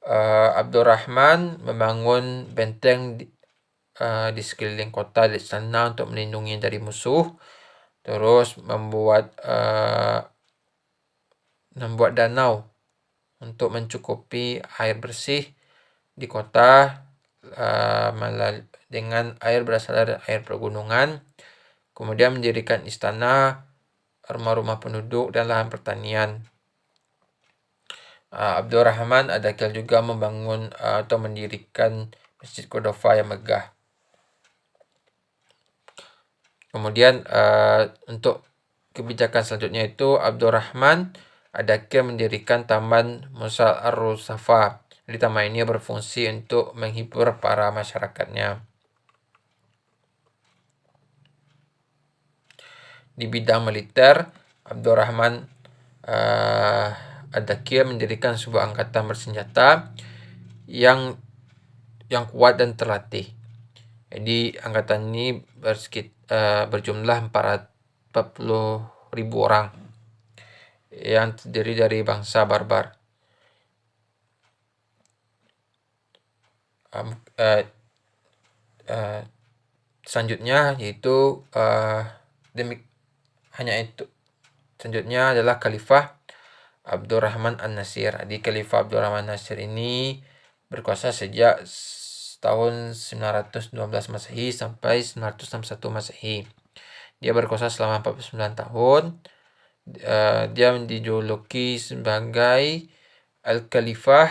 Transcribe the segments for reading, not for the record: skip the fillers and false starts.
Abdurrahman membangun benteng di sekeliling kota di sana untuk melindungi dari musuh. Terus membuat danau untuk mencukupi air bersih di kota dengan air berasal dari air pegunungan. Kemudian mendirikan istana, rumah-rumah penduduk, dan lahan pertanian. Abdurrahman Ad-Dakhil juga membangun atau mendirikan Masjid Qadhofa yang megah. Kemudian untuk kebijakan selanjutnya itu Abdurrahman Ad-Dakhil mendirikan Taman Musa Ar-Rusafa. Jadi taman ini berfungsi untuk menghibur para masyarakatnya. Di bidang militer, Abdurrahman Ad-Dakhil mendirikan sebuah angkatan bersenjata yang kuat dan terlatih. Jadi angkatan ini berjumlah 40.000 orang yang terdiri dari bangsa barbar. Selanjutnya yaitu selanjutnya adalah Khalifah Abdurrahman An-Nasir. Jadi Khalifah Abdurrahman An-Nasir ini berkuasa sejak tahun 912 Masehi sampai 961 Masehi. Dia berkuasa selama 49 tahun. Dia dijuluki sebagai Al-Khalifah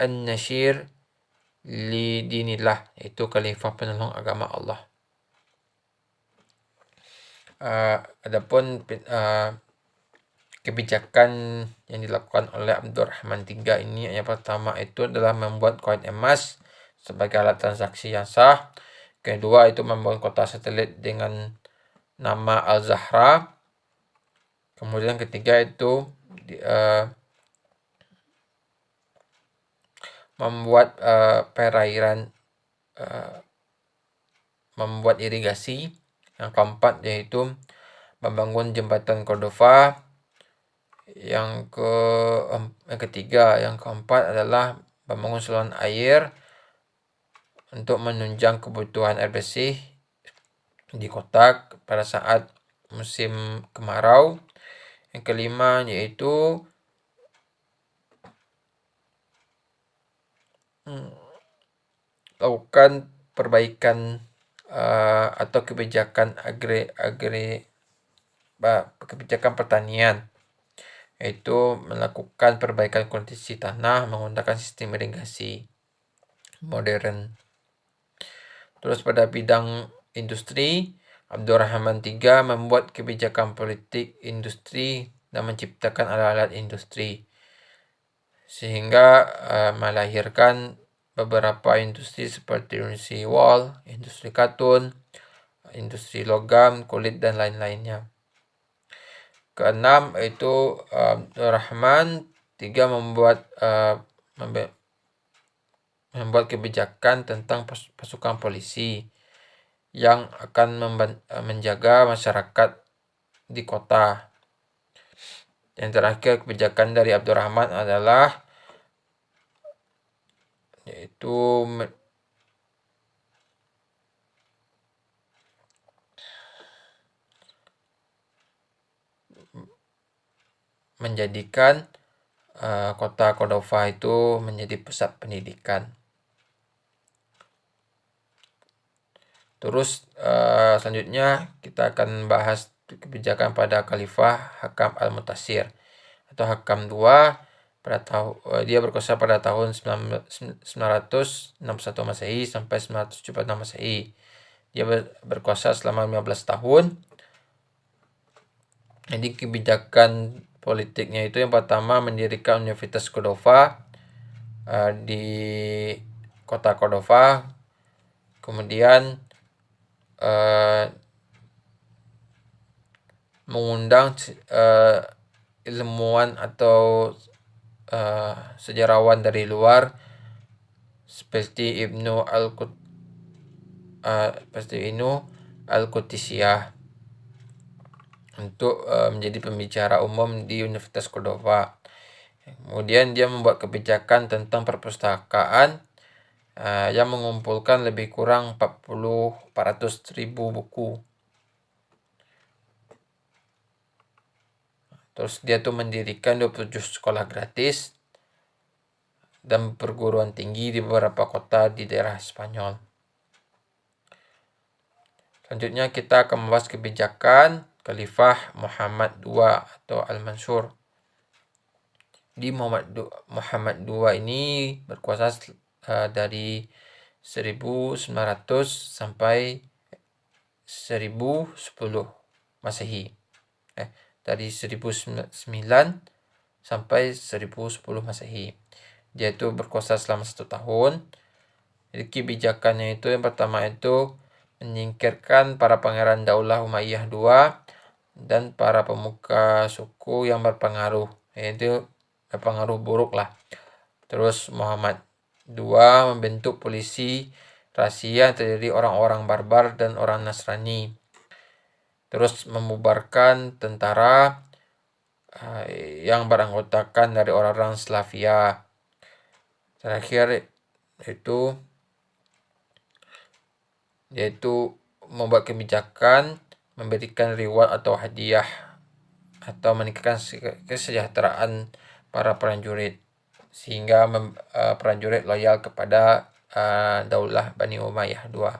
An-Nasir li dinillah, yaitu khalifah penolong agama Allah. Adapun kebijakan yang dilakukan oleh Abdurrahman III ini, yang pertama itu adalah membuat koin emas sebagai alat transaksi yang sah. Kedua itu membangun kota satelit dengan nama Al-Zahra. Kemudian ketiga itu membuat perairan, membuat irigasi. Yang keempat yaitu membangun jembatan Qadhofa. Yang ketiga, yang keempat adalah membangun saluran air untuk menunjang kebutuhan air bersih di kota pada saat musim kemarau. Yang kelima yaitu lakukan perbaikan atau kebijakan kebijakan pertanian, yaitu melakukan perbaikan kondisi tanah menggunakan sistem irigasi modern. Terus pada bidang industri, Abdurrahman III membuat kebijakan politik industri dan menciptakan alat-alat industri, sehingga melahirkan beberapa industri seperti industri wol, industri katun, industri logam, kulit, dan lain-lainnya. Keenam itu Abdurrahman III membuat kebijakan tentang pasukan polisi yang akan menjaga masyarakat di kota. Yang terakhir kebijakan dari Abdurrahman adalah yaitu menjadikan kota Qadhofa itu menjadi pusat pendidikan. Terus selanjutnya kita akan bahas kebijakan pada Khalifah Hakam Al-Mutasir atau Hakam II. Dia berkuasa pada tahun 961 Masehi sampai 976 Masehi. Dia berkuasa selama 15 tahun. Jadi kebijakan politiknya itu yang pertama mendirikan Universitas Qadhofa di kota Qadhofa. Kemudian mengundang ilmuwan atau sejarawan dari luar seperti Ibnu Al-Qudisiyah untuk menjadi pembicara umum di Universitas Qadhofa. Kemudian dia membuat kebijakan tentang perpustakaan yang mengumpulkan lebih kurang 400.000 buku. Terus dia tuh mendirikan 27 sekolah gratis dan perguruan tinggi di beberapa kota di daerah Spanyol. Selanjutnya kita akan membahas kebijakan Khalifah Muhammad II atau Al-Mansur. Di Muhammad II ini berkuasa dari 1900 sampai 1010 Masehi. Dari 1009 sampai 1010 Masehi. Dia itu berkuasa selama 1 tahun. Jadi kebijakannya itu yang pertama itu menyingkirkan para pangeran Daulah Umayyah II dan para pemuka suku yang berpengaruh, yaitu berpengaruh buruk lah. Terus Muhammad II membentuk polisi rahasia yang terdiri orang-orang barbar dan orang Nasrani. Terus membubarkan tentara yang beranggotakan dari orang-orang Slavia. Terakhir yaitu membuat kebijakan memberikan reward atau hadiah atau meningkatkan kesejahteraan para prajurit sehingga prajurit loyal kepada Daulah Bani Umayyah II.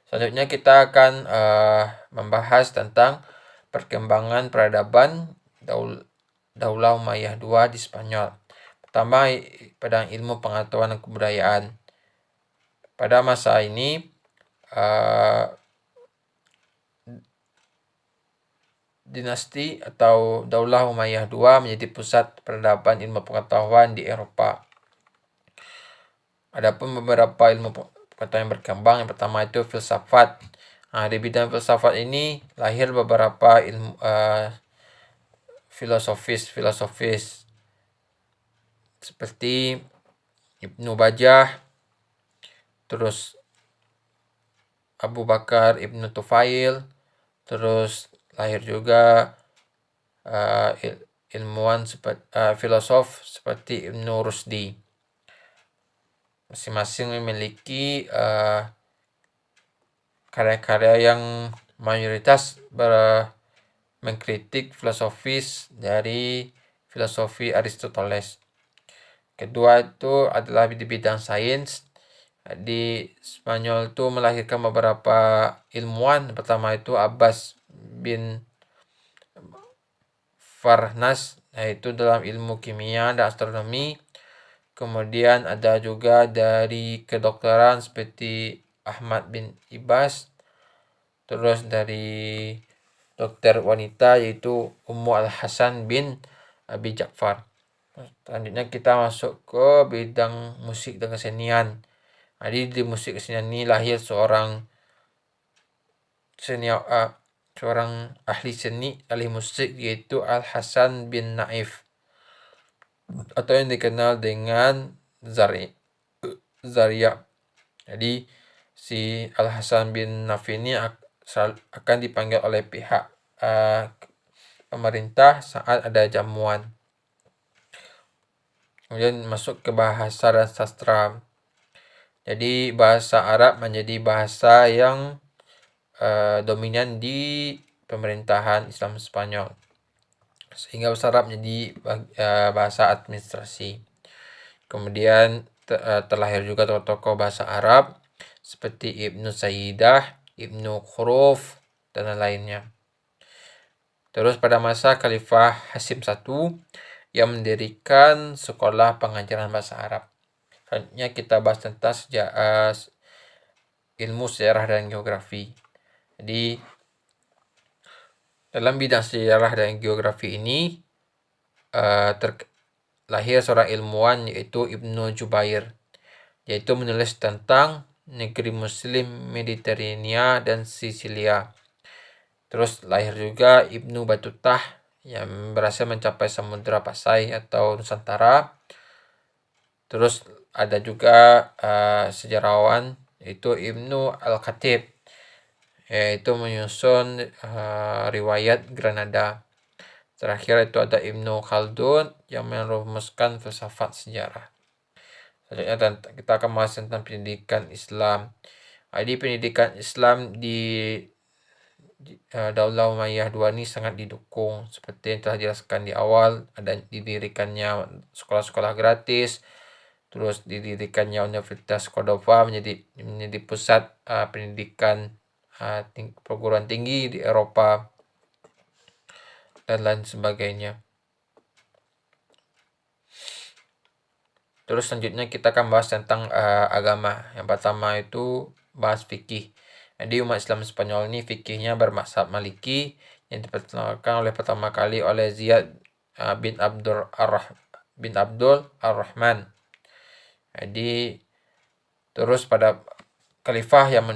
Selanjutnya kita akan membahas tentang perkembangan peradaban Daulah Umayyah II di Spanyol. Pertama, pada ilmu pengetahuan dan kebudayaan. Pada masa ini dinasti atau Daulah Umayyah II menjadi pusat peradaban ilmu pengetahuan di Eropa. Adapun beberapa ilmu pengetahuan yang berkembang, yang pertama itu filsafat. Di bidang filsafat ini lahir beberapa ilmu filosofis seperti Ibnu Bajjah, terus Abu Bakar Ibnu Tufail, terus lahir juga ilmuwan filosof seperti Ibnu Rusdi. Masing-masing memiliki karya-karya yang mayoritas mengkritik filosofis dari filosofi Aristoteles. Kedua itu adalah di bidang sains. Di Spanyol itu melahirkan beberapa ilmuwan. Pertama itu Abbas bin Farnas, yaitu dalam ilmu kimia dan astronomi. Kemudian ada juga dari kedokteran seperti Ahmad bin Ibas. Terus dari dokter wanita yaitu Ummu Al-Hasan bin Abi Ja'far. Selanjutnya kita masuk ke bidang musik dan kesenian. Jadi di musik kesenian ini lahir seorang ahli seni, ahli musik yaitu Al-Hasan bin Naif atau yang dikenal dengan Zaria. Jadi si Al-Hasan bin Naif ini akan dipanggil oleh pihak pemerintah saat ada jamuan. Kemudian masuk ke bahasa dan sastra. Jadi bahasa Arab menjadi bahasa yang dominan di pemerintahan Islam Spanyol, sehingga bahasa Arab menjadi bahasa administrasi. Kemudian terlahir juga tokoh-tokoh bahasa Arab seperti Ibnu Sayyidah, Ibnu Khuruf, dan lainnya. Terus pada masa Khalifah Hasim I yang mendirikan sekolah pengajaran bahasa Arab. Selanjutnya kita bahas tentang ilmu sejarah dan geografi. Jadi dalam bidang sejarah dan geografi ini lahir seorang ilmuwan yaitu Ibnu Jubair, yaitu menulis tentang negeri Muslim Mediterania dan Sisilia. Terus lahir juga Ibnu Batutah yang berhasil mencapai Samudra Pasai atau Nusantara. Terus ada juga sejarawan yaitu Ibnu Al-Khatib, yaitu menyusun riwayat Granada. Terakhir itu ada Ibnu Khaldun yang merumuskan filsafat sejarah. Selanjutnya kita akan bahas tentang pendidikan Islam. Jadi pendidikan Islam di Daulah Umayyah II ini sangat didukung, seperti yang telah dijelaskan di awal. Ada didirikannya sekolah-sekolah gratis, terus didirikannya Universitas Cordova menjadi pusat pendidikan perguruan tinggi di Eropa dan lain sebagainya. Terus selanjutnya kita akan bahas tentang agama. Yang pertama itu bahas fikih. Jadi umat Islam Spanyol ini fikihnya bermazhab Maliki yang diperkenalkan pertama kali oleh Ziyad bin Abdul Ar-Rahman. Jadi terus pada khalifah yang